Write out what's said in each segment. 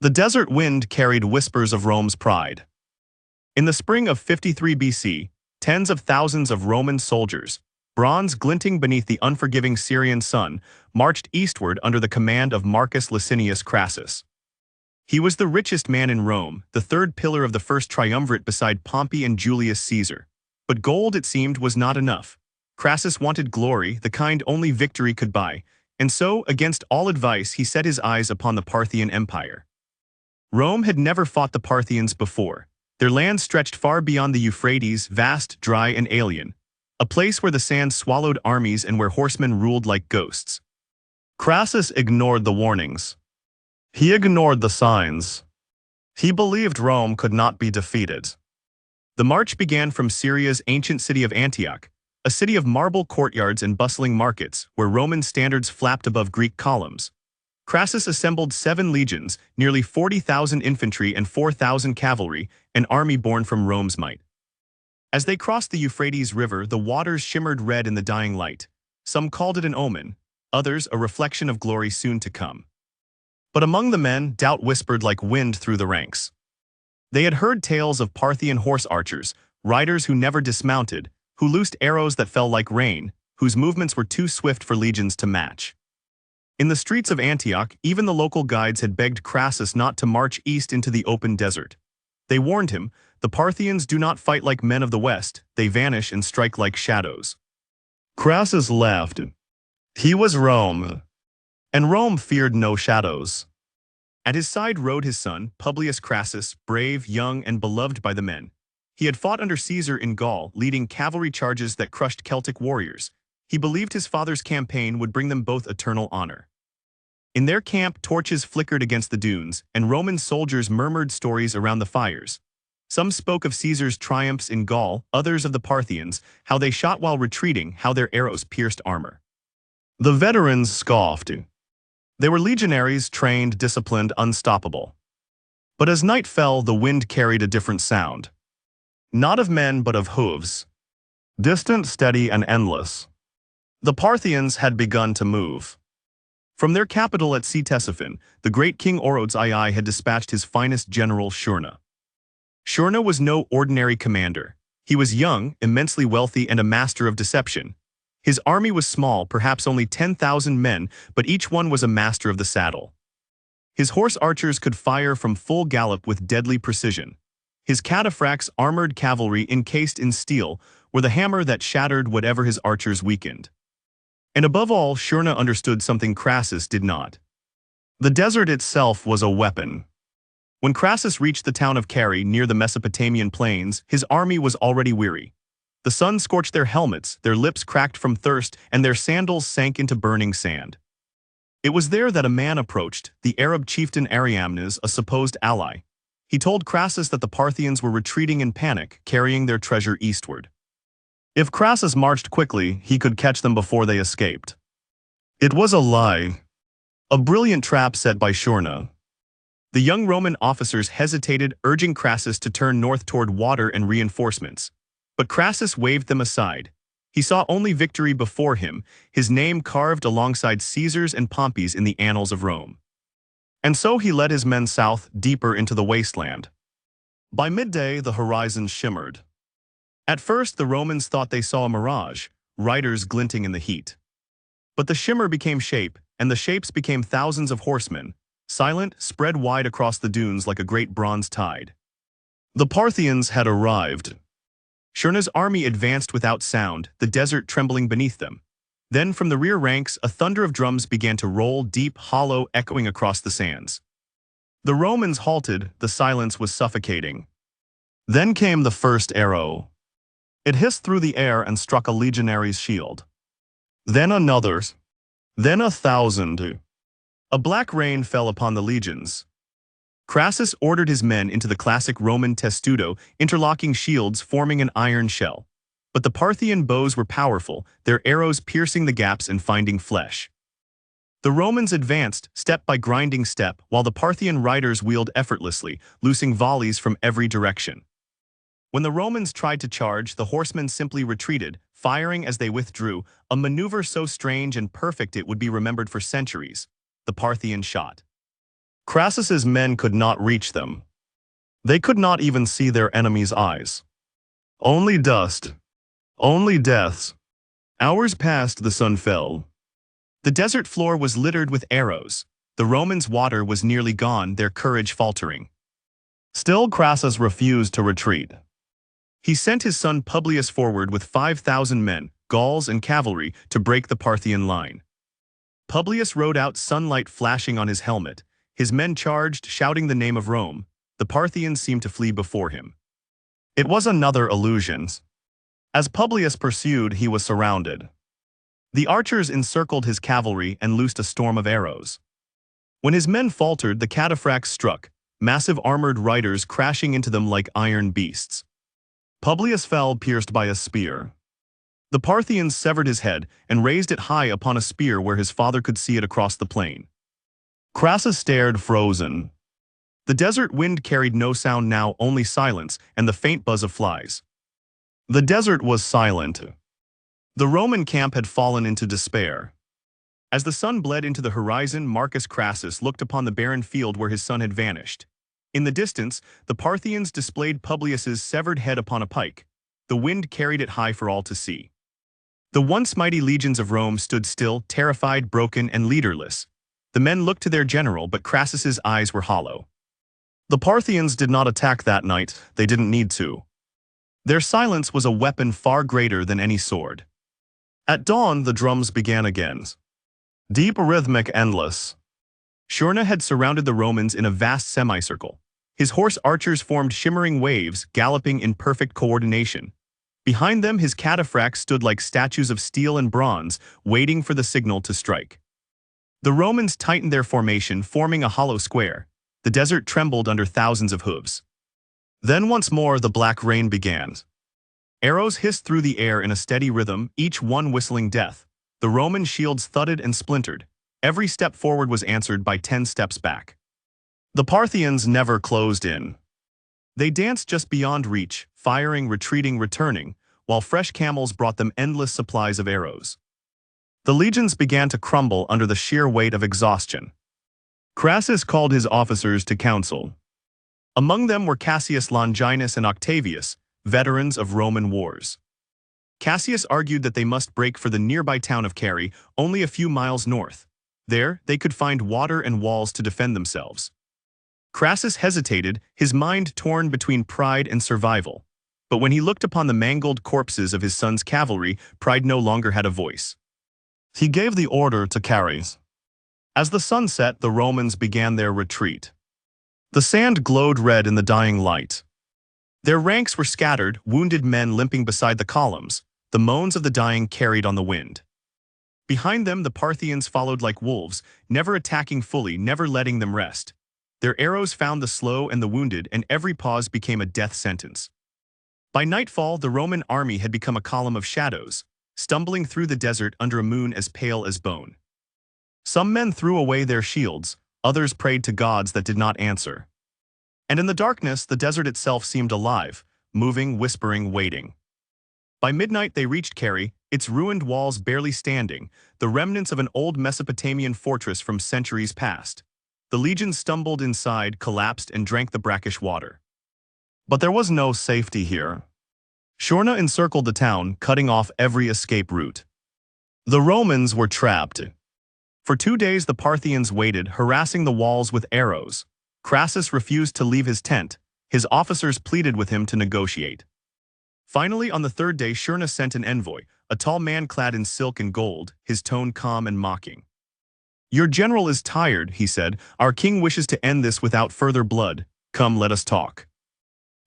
The desert wind carried whispers of Rome's pride. In the spring of 53 BC, tens of thousands of Roman soldiers, bronze glinting beneath the unforgiving Syrian sun, marched eastward under the command of Marcus Licinius Crassus. He was the richest man in Rome, the third pillar of the first triumvirate beside Pompey and Julius Caesar. But gold, it seemed, was not enough. Crassus wanted glory, the kind only victory could buy, and so, against all advice, he set his eyes upon the Parthian Empire. Rome had never fought the Parthians before. Their land stretched far beyond the Euphrates, vast, dry, and alien, a place where the sand swallowed armies and where horsemen ruled like ghosts. Crassus ignored the warnings. He ignored the signs. He believed Rome could not be defeated. The march began from Syria's ancient city of Antioch, a city of marble courtyards and bustling markets where Roman standards flapped above Greek columns. Crassus assembled 7 legions, nearly 40,000 infantry and 4,000 cavalry, an army born from Rome's might. As they crossed the Euphrates River, the waters shimmered red in the dying light. Some called it an omen, others a reflection of glory soon to come. But among the men, doubt whispered like wind through the ranks. They had heard tales of Parthian horse archers, riders who never dismounted, who loosed arrows that fell like rain, whose movements were too swift for legions to match. In the streets of Antioch, even the local guides had begged Crassus not to march east into the open desert. They warned him, the Parthians do not fight like men of the West, they vanish and strike like shadows. Crassus laughed. He was Rome, and Rome feared no shadows. At his side rode his son, Publius Crassus, brave, young, and beloved by the men. He had fought under Caesar in Gaul, leading cavalry charges that crushed Celtic warriors. He believed his father's campaign would bring them both eternal honor. In their camp, torches flickered against the dunes, and Roman soldiers murmured stories around the fires. Some spoke of Caesar's triumphs in Gaul, others of the Parthians, how they shot while retreating, how their arrows pierced armor. The veterans scoffed. They were legionaries, trained, disciplined, unstoppable. But as night fell, the wind carried a different sound. Not of men, but of hooves. Distant, steady, and endless. The Parthians had begun to move. From their capital at Ctesiphon, the great King Orodes II had dispatched his finest general, Shurna. Shurna was no ordinary commander. He was young, immensely wealthy, and a master of deception. His army was small, perhaps only 10,000 men, but each one was a master of the saddle. His horse archers could fire from full gallop with deadly precision. His cataphracts, armored cavalry encased in steel, were the hammer that shattered whatever his archers weakened. And above all, Shurna understood something Crassus did not. The desert itself was a weapon. When Crassus reached the town of Carrhae near the Mesopotamian plains, his army was already weary. The sun scorched their helmets, their lips cracked from thirst, and their sandals sank into burning sand. It was there that a man approached, the Arab chieftain Ariamnes, a supposed ally. He told Crassus that the Parthians were retreating in panic, carrying their treasure eastward. If Crassus marched quickly, he could catch them before they escaped. It was a lie. A brilliant trap set by Shurna. The young Roman officers hesitated, urging Crassus to turn north toward water and reinforcements. But Crassus waved them aside. He saw only victory before him, his name carved alongside Caesar's and Pompey's in the annals of Rome. And so he led his men south, deeper into the wasteland. By midday, the horizon shimmered. At first, the Romans thought they saw a mirage, riders glinting in the heat. But the shimmer became shape, and the shapes became thousands of horsemen, silent, spread wide across the dunes like a great bronze tide. The Parthians had arrived. Shurna's army advanced without sound, the desert trembling beneath them. Then from the rear ranks, a thunder of drums began to roll, deep, hollow, echoing across the sands. The Romans halted, the silence was suffocating. Then came the first arrow. It hissed through the air and struck a legionary's shield. Then another's. Then 1,000. A black rain fell upon the legions. Crassus ordered his men into the classic Roman testudo, interlocking shields forming an iron shell. But the Parthian bows were powerful, their arrows piercing the gaps and finding flesh. The Romans advanced, step by grinding step, while the Parthian riders wheeled effortlessly, loosing volleys from every direction. When the Romans tried to charge, the horsemen simply retreated, firing as they withdrew, a maneuver so strange and perfect it would be remembered for centuries. The Parthian shot. Crassus's men could not reach them. They could not even see their enemies' eyes. Only dust. Only deaths. Hours passed, the sun fell. The desert floor was littered with arrows. The Romans' water was nearly gone, their courage faltering. Still, Crassus refused to retreat. He sent his son Publius forward with 5,000 men, Gauls and cavalry, to break the Parthian line. Publius rode out, sunlight flashing on his helmet. His men charged, shouting the name of Rome. The Parthians seemed to flee before him. It was another illusion. As Publius pursued, he was surrounded. The archers encircled his cavalry and loosed a storm of arrows. When his men faltered, the cataphracts struck, massive armored riders crashing into them like iron beasts. Publius fell, pierced by a spear. The Parthians severed his head and raised it high upon a spear where his father could see it across the plain. Crassus stared, frozen. The desert wind carried no sound now, only silence and the faint buzz of flies. The desert was silent. The Roman camp had fallen into despair. As the sun bled into the horizon, Marcus Crassus looked upon the barren field where his son had vanished. In the distance, the Parthians displayed Publius's severed head upon a pike. The wind carried it high for all to see. The once mighty legions of Rome stood still, terrified, broken, and leaderless. The men looked to their general, but Crassus's eyes were hollow. The Parthians did not attack that night. They didn't need to. Their silence was a weapon far greater than any sword. At dawn, the drums began again. Deep, rhythmic, endless. Shurna had surrounded the Romans in a vast semicircle. His horse archers formed shimmering waves, galloping in perfect coordination. Behind them, his cataphracts stood like statues of steel and bronze, waiting for the signal to strike. The Romans tightened their formation, forming a hollow square. The desert trembled under thousands of hooves. Then once more the black rain began. Arrows hissed through the air in a steady rhythm, each one whistling death. The Roman shields thudded and splintered. Every step forward was answered by 10 steps back. The Parthians never closed in. They danced just beyond reach, firing, retreating, returning, while fresh camels brought them endless supplies of arrows. The legions began to crumble under the sheer weight of exhaustion. Crassus called his officers to council. Among them were Cassius Longinus and Octavius, veterans of Roman wars. Cassius argued that they must break for the nearby town of Carrhae, only a few miles north. There, they could find water and walls to defend themselves. Crassus hesitated, his mind torn between pride and survival. But when he looked upon the mangled corpses of his son's cavalry, pride no longer had a voice. He gave the order to Carrhae. As the sun set, the Romans began their retreat. The sand glowed red in the dying light. Their ranks were scattered, wounded men limping beside the columns, the moans of the dying carried on the wind. Behind them, the Parthians followed like wolves, never attacking fully, never letting them rest. Their arrows found the slow and the wounded, and every pause became a death sentence. By nightfall, the Roman army had become a column of shadows, stumbling through the desert under a moon as pale as bone. Some men threw away their shields, others prayed to gods that did not answer. And in the darkness, the desert itself seemed alive, moving, whispering, waiting. By midnight, they reached Carrhae, its ruined walls barely standing, the remnants of an old Mesopotamian fortress from centuries past. The legions stumbled inside, collapsed, and drank the brackish water. But there was no safety here. Shurna encircled the town, cutting off every escape route. The Romans were trapped. For 2 days the Parthians waited, harassing the walls with arrows. Crassus refused to leave his tent. His officers pleaded with him to negotiate. Finally, on the 3rd day, Shurna sent an envoy, a tall man clad in silk and gold, his tone calm and mocking. "Your general is tired," he said. "Our king wishes to end this without further blood. Come, let us talk."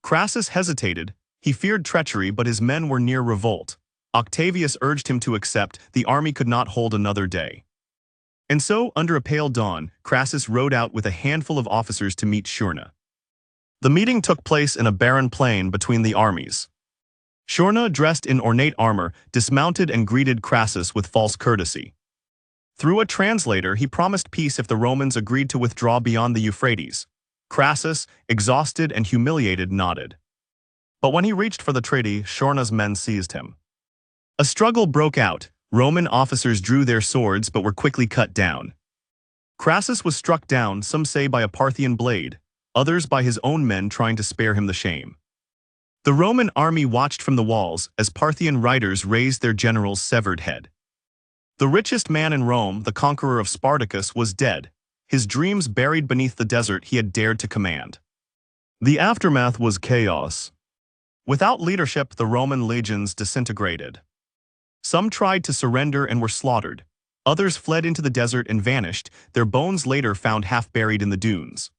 Crassus hesitated. He feared treachery, but his men were near revolt. Octavius urged him to accept. The army could not hold another day. And so, under a pale dawn, Crassus rode out with a handful of officers to meet Shurna. The meeting took place in a barren plain between the armies. Shurna, dressed in ornate armor, dismounted and greeted Crassus with false courtesy. Through a translator, he promised peace if the Romans agreed to withdraw beyond the Euphrates. Crassus, exhausted and humiliated, nodded. But when he reached for the treaty, Shurna's men seized him. A struggle broke out. Roman officers drew their swords but were quickly cut down. Crassus was struck down, some say by a Parthian blade, others by his own men trying to spare him the shame. The Roman army watched from the walls as Parthian riders raised their general's severed head. The richest man in Rome, the conqueror of Spartacus, was dead, his dreams buried beneath the desert he had dared to command. The aftermath was chaos. Without leadership, the Roman legions disintegrated. Some tried to surrender and were slaughtered. Others fled into the desert and vanished, their bones later found half buried in the dunes.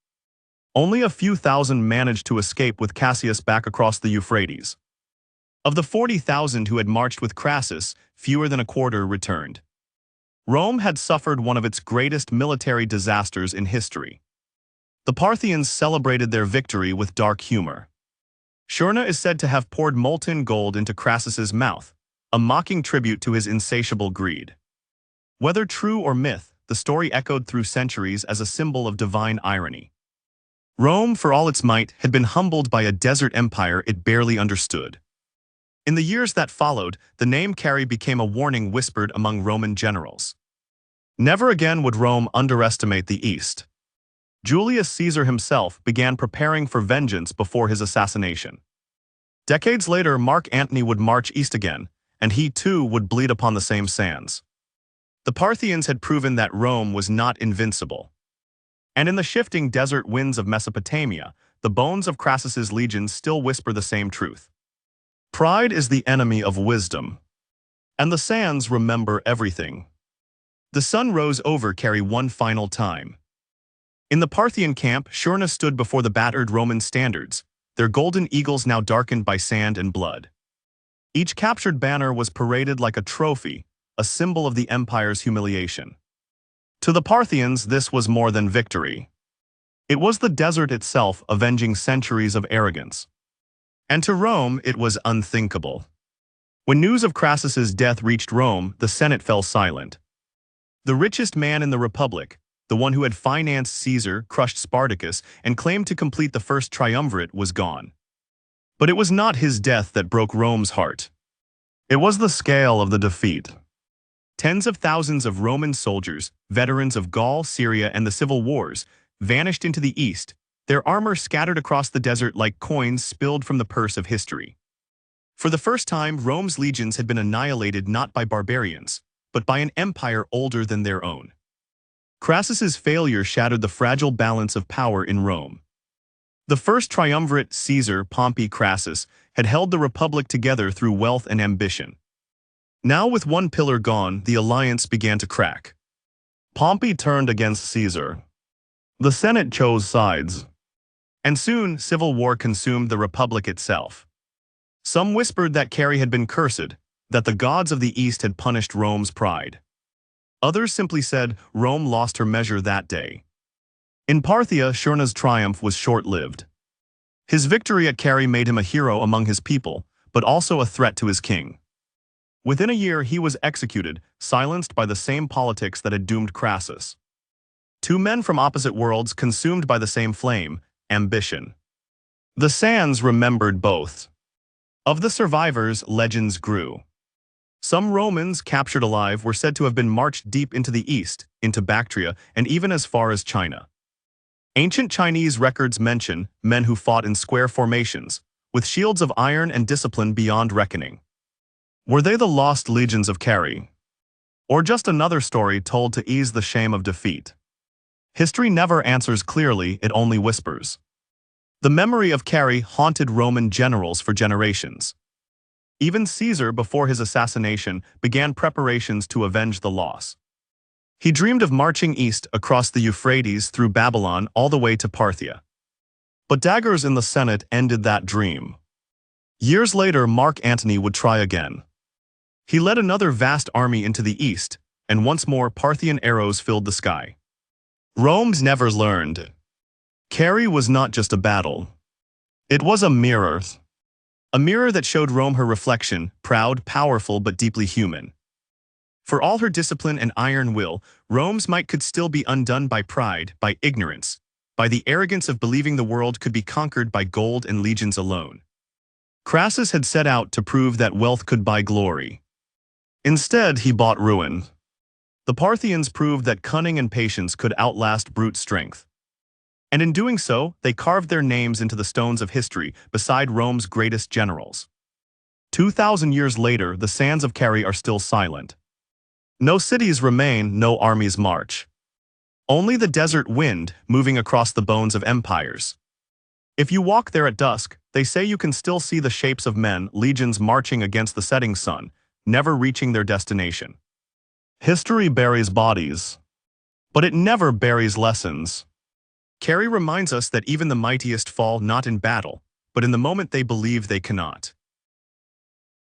Only a few thousand managed to escape with Cassius back across the Euphrates. Of the 40,000 who had marched with Crassus, fewer than a quarter returned. Rome had suffered one of its greatest military disasters in history. The Parthians celebrated their victory with dark humor. Smyrna is said to have poured molten gold into Crassus's mouth, a mocking tribute to his insatiable greed. Whether true or myth, the story echoed through centuries as a symbol of divine irony. Rome, for all its might, had been humbled by a desert empire it barely understood. In the years that followed, the name Carrhae became a warning whispered among Roman generals. Never again would Rome underestimate the East. Julius Caesar himself began preparing for vengeance before his assassination. Decades later, Mark Antony would march east again, and he too would bleed upon the same sands. The Parthians had proven that Rome was not invincible. And in the shifting desert winds of Mesopotamia, the bones of Crassus's legions still whisper the same truth. Pride is the enemy of wisdom. And the sands remember everything. The sun rose over Carrhae one final time. In the Parthian camp, Smyrna stood before the battered Roman standards, their golden eagles now darkened by sand and blood. Each captured banner was paraded like a trophy, a symbol of the empire's humiliation. To the Parthians, this was more than victory. It was the desert itself avenging centuries of arrogance. And to Rome, it was unthinkable. When news of Crassus's death reached Rome, the Senate fell silent. The richest man in the Republic, the one who had financed Caesar, crushed Spartacus, and claimed to complete the first triumvirate, was gone. But it was not his death that broke Rome's heart. It was the scale of the defeat. Tens of thousands of Roman soldiers, veterans of Gaul, Syria, and the civil wars, vanished into the east, their armor scattered across the desert like coins spilled from the purse of history. For the first time, Rome's legions had been annihilated not by barbarians, but by an empire older than their own. Crassus's failure shattered the fragile balance of power in Rome. The first triumvirate, Caesar, Pompey, Crassus, had held the Republic together through wealth and ambition. Now, with one pillar gone, the alliance began to crack. Pompey turned against Caesar. The Senate chose sides. And soon, civil war consumed the Republic itself. Some whispered that Carrhae had been cursed, that the gods of the East had punished Rome's pride. Others simply said Rome lost her measure that day. In Parthia, Smyrna's triumph was short-lived. His victory at Carrhae made him a hero among his people, but also a threat to his king. Within a year, he was executed, silenced by the same politics that had doomed Crassus. Two men from opposite worlds consumed by the same flame, ambition. The sands remembered both. Of the survivors, legends grew. Some Romans, captured alive, were said to have been marched deep into the east, into Bactria, and even as far as China. Ancient Chinese records mention men who fought in square formations, with shields of iron and discipline beyond reckoning. Were they the lost legions of Carrhae? Or just another story told to ease the shame of defeat? History never answers clearly, it only whispers. The memory of Carrhae haunted Roman generals for generations. Even Caesar, before his assassination, began preparations to avenge the loss. He dreamed of marching east across the Euphrates through Babylon all the way to Parthia. But daggers in the Senate ended that dream. Years later, Mark Antony would try again. He led another vast army into the east, and once more Parthian arrows filled the sky. Rome's never learned. Carrhae was not just a battle. It was a mirror. A mirror that showed Rome her reflection, proud, powerful, but deeply human. For all her discipline and iron will, Rome's might could still be undone by pride, by ignorance, by the arrogance of believing the world could be conquered by gold and legions alone. Crassus had set out to prove that wealth could buy glory. Instead, he bought ruin. The Parthians proved that cunning and patience could outlast brute strength. And in doing so, they carved their names into the stones of history beside Rome's greatest generals. 2,000 years later, the sands of Carrhae are still silent. No cities remain, no armies march. Only the desert wind moving across the bones of empires. If you walk there at dusk, they say you can still see the shapes of men, legions marching against the setting sun, never reaching their destination. History buries bodies, but it never buries lessons. Carrhae reminds us that even the mightiest fall not in battle, but in the moment they believe they cannot.